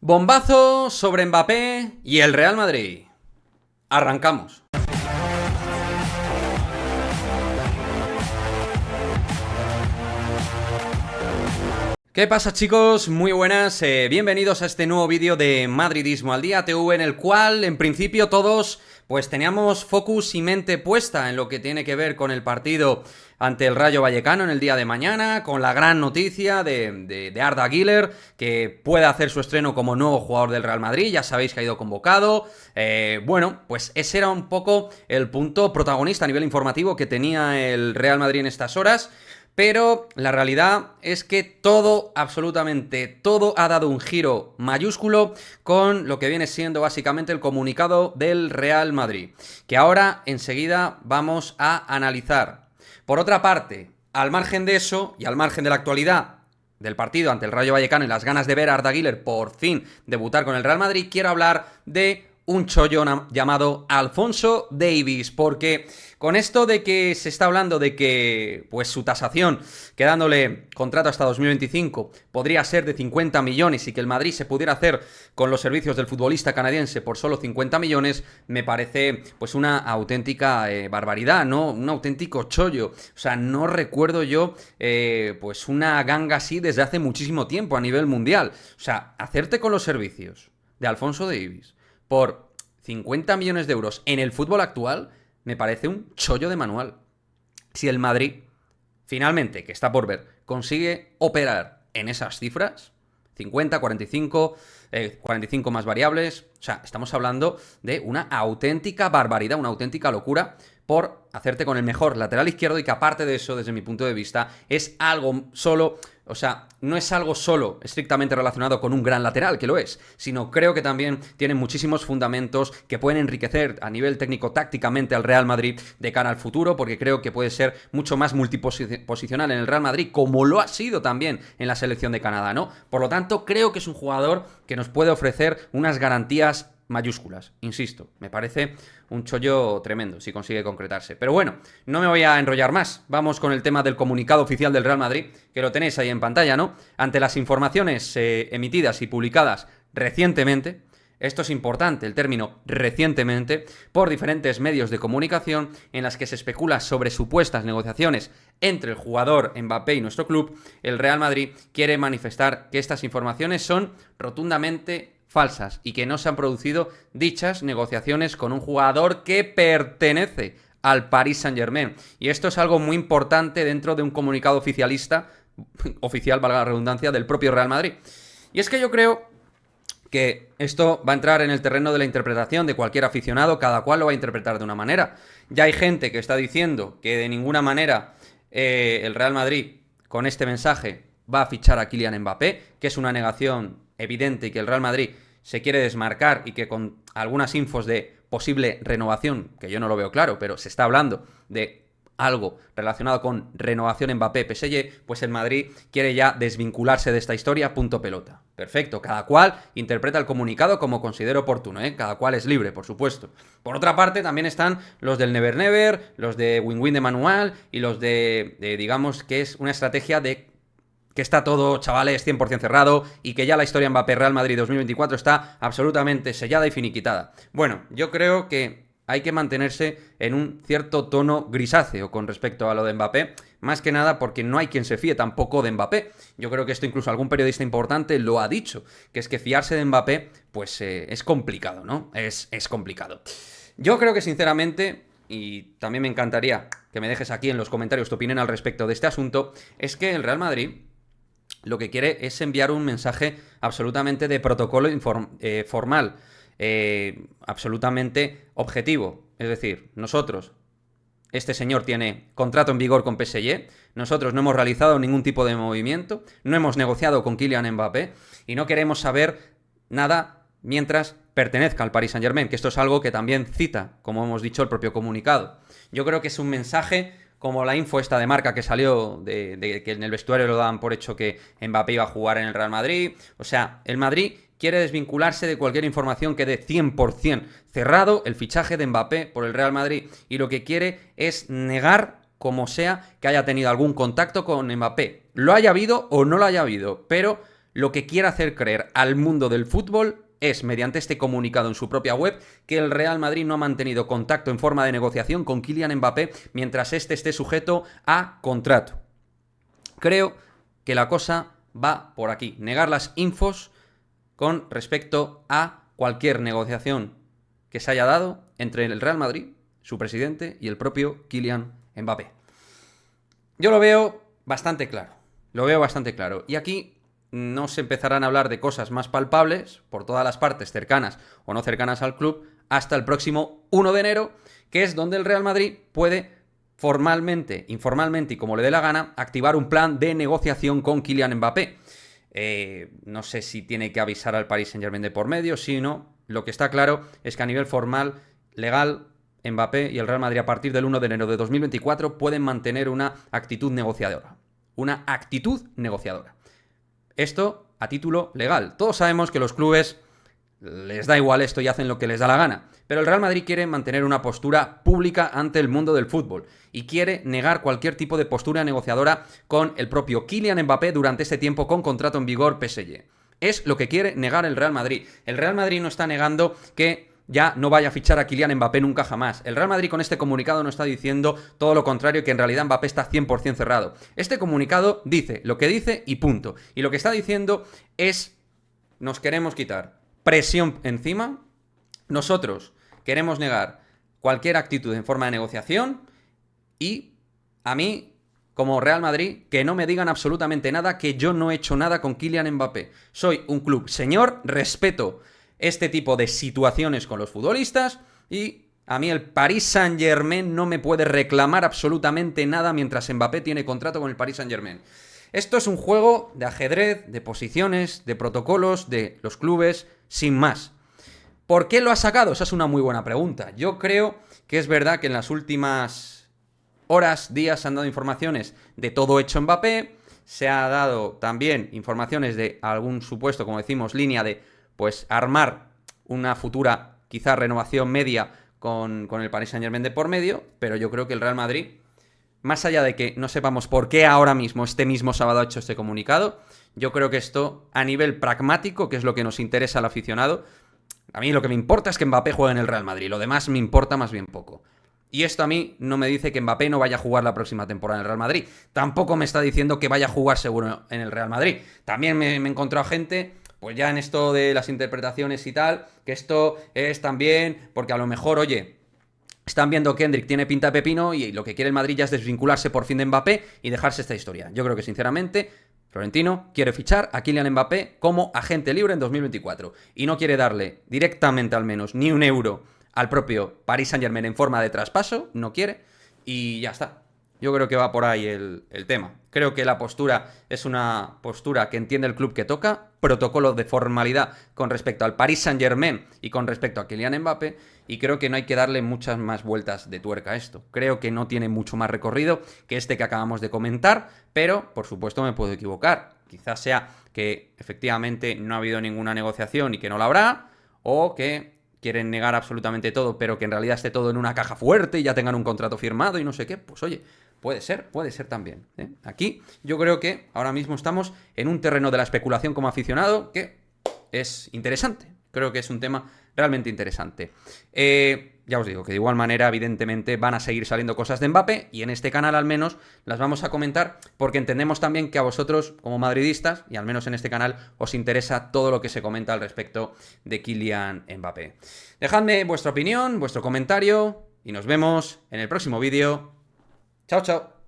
Bombazo sobre Mbappé y el Real Madrid. Arrancamos. ¿Qué pasa, chicos? Muy buenas, bienvenidos a este nuevo vídeo de Madridismo al Día TV, en el cual en principio todos pues teníamos focus y mente puesta en lo que tiene que ver con el partido ante el Rayo Vallecano en el día de mañana, con la gran noticia de Arda Güler, que puede hacer su estreno como nuevo jugador del Real Madrid. Ya sabéis que ha ido convocado. Bueno, pues ese era un poco el punto protagonista a nivel informativo que tenía el Real Madrid en estas horas. Pero la realidad es que todo, absolutamente todo, ha dado un giro mayúsculo con lo que viene siendo básicamente el comunicado del Real Madrid, que ahora enseguida vamos a analizar. Por otra parte, al margen de eso y al margen de la actualidad del partido ante el Rayo Vallecano y las ganas de ver a Arda Güler por fin debutar con el Real Madrid, quiero hablar de un chollo llamado Alphonso Davies, porque con esto de que se está hablando de que pues su tasación, quedándole contrato hasta 2025, podría ser de 50 millones y que el Madrid se pudiera hacer con los servicios del futbolista canadiense por solo 50 millones, me parece pues una auténtica barbaridad, ¿no? Un auténtico chollo. O sea, no recuerdo yo pues una ganga así desde hace muchísimo tiempo a nivel mundial. O sea, hacerte con los servicios de Alphonso Davies por 50 millones de euros en el fútbol actual me parece un chollo de manual. Si el Madrid, finalmente, que está por ver, consigue operar en esas cifras, 50, 45, 45 más variables, o sea, estamos hablando de una auténtica barbaridad, una auténtica locura por hacerte con el mejor lateral izquierdo, y que aparte de eso, desde mi punto de vista, es algo solo, o sea, no es algo solo estrictamente relacionado con un gran lateral, que lo es, sino creo que también tiene muchísimos fundamentos que pueden enriquecer a nivel técnico-tácticamente al Real Madrid de cara al futuro, porque creo que puede ser mucho más multiposicional en el Real Madrid, como lo ha sido también en la selección de Canadá, ¿no? Por lo tanto, creo que es un jugador que nos puede ofrecer unas garantías mayúsculas, insisto, me parece un chollo tremendo si consigue concretarse. Pero bueno, no me voy a enrollar más, vamos con el tema del comunicado oficial del Real Madrid, que lo tenéis ahí en pantalla, ¿no? Ante las informaciones emitidas y publicadas recientemente, esto es importante, el término recientemente, por diferentes medios de comunicación en las que se especula sobre supuestas negociaciones entre el jugador Mbappé y nuestro club, el Real Madrid quiere manifestar que estas informaciones son rotundamente falsas y que no se han producido dichas negociaciones con un jugador que pertenece al Paris Saint-Germain. Y esto es algo muy importante dentro de un comunicado oficial, valga la redundancia, del propio Real Madrid. Y es que yo creo que esto va a entrar en el terreno de la interpretación de cualquier aficionado, cada cual lo va a interpretar de una manera. Ya hay gente que está diciendo que de ninguna manera el Real Madrid con este mensaje va a fichar a Kylian Mbappé, que es una negación evidente y que el Real Madrid se quiere desmarcar, y que con algunas infos de posible renovación, que yo no lo veo claro, pero se está hablando de algo relacionado con renovación Mbappé-PSG, pues el Madrid quiere ya desvincularse de esta historia, punto pelota. Perfecto, cada cual interpreta el comunicado como considere oportuno, cada cual es libre, por supuesto. Por otra parte, también están los del Never Never, los de Win-Win de Manual y los de digamos que es una estrategia de que está todo, chavales, 100% cerrado y que ya la historia Mbappé-Real Madrid 2024 está absolutamente sellada y finiquitada. Bueno, yo creo que hay que mantenerse en un cierto tono grisáceo con respecto a lo de Mbappé, más que nada porque no hay quien se fíe tampoco de Mbappé. Yo creo que esto incluso algún periodista importante lo ha dicho, que es que fiarse de Mbappé pues es complicado, ¿no? Es complicado. Yo creo que sinceramente, y también me encantaría que me dejes aquí en los comentarios tu opinión al respecto de este asunto, es que el Real Madrid lo que quiere es enviar un mensaje absolutamente de protocolo formal, absolutamente objetivo. Es decir, nosotros, este señor tiene contrato en vigor con PSG, nosotros no hemos realizado ningún tipo de movimiento, no hemos negociado con Kylian Mbappé y no queremos saber nada mientras pertenezca al Paris Saint-Germain, que esto es algo que también cita, como hemos dicho, el propio comunicado. Yo creo que es un mensaje como la info esta de Marca que salió de que en el vestuario lo daban por hecho que Mbappé iba a jugar en el Real Madrid. O sea, el Madrid quiere desvincularse de cualquier información que dé 100% cerrado el fichaje de Mbappé por el Real Madrid, y lo que quiere es negar como sea que haya tenido algún contacto con Mbappé. Lo haya habido o no lo haya habido, pero lo que quiere hacer creer al mundo del fútbol es, mediante este comunicado en su propia web, que el Real Madrid no ha mantenido contacto en forma de negociación con Kylian Mbappé mientras este esté sujeto a contrato. Creo que la cosa va por aquí. Negar las infos con respecto a cualquier negociación que se haya dado entre el Real Madrid, su presidente, y el propio Kylian Mbappé. Yo lo veo bastante claro. Lo veo bastante claro. Y aquí no se empezarán a hablar de cosas más palpables por todas las partes cercanas o no cercanas al club hasta el próximo 1 de enero, que es donde el Real Madrid puede formalmente, informalmente y como le dé la gana, activar un plan de negociación con Kylian Mbappé. No sé si tiene que avisar al Paris Saint-Germain de por medio, si no. Lo que está claro es que a nivel formal, legal, Mbappé y el Real Madrid a partir del 1 de enero de 2024 pueden mantener una actitud negociadora. Una actitud negociadora. Esto a título legal. Todos sabemos que los clubes les da igual esto y hacen lo que les da la gana. Pero el Real Madrid quiere mantener una postura pública ante el mundo del fútbol y quiere negar cualquier tipo de postura negociadora con el propio Kylian Mbappé durante este tiempo con contrato en vigor PSG. Es lo que quiere negar el Real Madrid. El Real Madrid no está negando que ya no vaya a fichar a Kylian Mbappé nunca jamás. El Real Madrid con este comunicado no está diciendo todo lo contrario, que en realidad Mbappé está 100% cerrado. Este comunicado dice lo que dice y punto. Y lo que está diciendo es: nos queremos quitar presión encima, nosotros queremos negar cualquier actitud en forma de negociación y a mí, como Real Madrid, que no me digan absolutamente nada, que yo no he hecho nada con Kylian Mbappé. Soy un club señor, respeto este tipo de situaciones con los futbolistas y a mí el Paris Saint-Germain no me puede reclamar absolutamente nada mientras Mbappé tiene contrato con el Paris Saint-Germain. Esto es un juego de ajedrez, de posiciones, de protocolos, de los clubes, sin más. ¿Por qué lo ha sacado? Esa es una muy buena pregunta. Yo creo que es verdad que en las últimas horas, días, se han dado informaciones de todo hecho Mbappé, se ha dado también informaciones de algún supuesto, como decimos, línea de pues armar una futura quizá renovación media con el Paris Saint-Germain de por medio, pero yo creo que el Real Madrid, más allá de que no sepamos por qué ahora mismo, este mismo sábado ha hecho este comunicado, yo creo que esto a nivel pragmático, que es lo que nos interesa al aficionado, a mí lo que me importa es que Mbappé juegue en el Real Madrid, lo demás me importa más bien poco. Y esto a mí no me dice que Mbappé no vaya a jugar la próxima temporada en el Real Madrid. Tampoco me está diciendo que vaya a jugar seguro en el Real Madrid. También me he encontrado gente, pues ya en esto de las interpretaciones y tal, que esto es también porque a lo mejor, oye, están viendo que Endrick tiene pinta de pepino y lo que quiere el Madrid ya es desvincularse por fin de Mbappé y dejarse esta historia. Yo creo que sinceramente Florentino quiere fichar a Kylian Mbappé como agente libre en 2024 y no quiere darle directamente al menos ni un euro al propio Paris Saint-Germain en forma de traspaso, no quiere y ya está. Yo creo que va por ahí el tema. Creo que la postura es una postura que entiende el club que toca, protocolo de formalidad con respecto al Paris Saint-Germain y con respecto a Kylian Mbappé, y creo que no hay que darle muchas más vueltas de tuerca a esto. Creo que no tiene mucho más recorrido que este que acabamos de comentar, pero por supuesto me puedo equivocar. Quizás sea que efectivamente no ha habido ninguna negociación y que no la habrá, o que quieren negar absolutamente todo, pero que en realidad esté todo en una caja fuerte y ya tengan un contrato firmado y no sé qué. Pues oye, puede ser también, ¿eh? Aquí yo creo que ahora mismo estamos en un terreno de la especulación como aficionado que es interesante. Creo que es un tema realmente interesante. Ya os digo que de igual manera, evidentemente, van a seguir saliendo cosas de Mbappé y en este canal al menos las vamos a comentar porque entendemos también que a vosotros, como madridistas, y al menos en este canal, os interesa todo lo que se comenta al respecto de Kylian Mbappé. Dejadme vuestra opinión, vuestro comentario y nos vemos en el próximo vídeo. Chao, chao.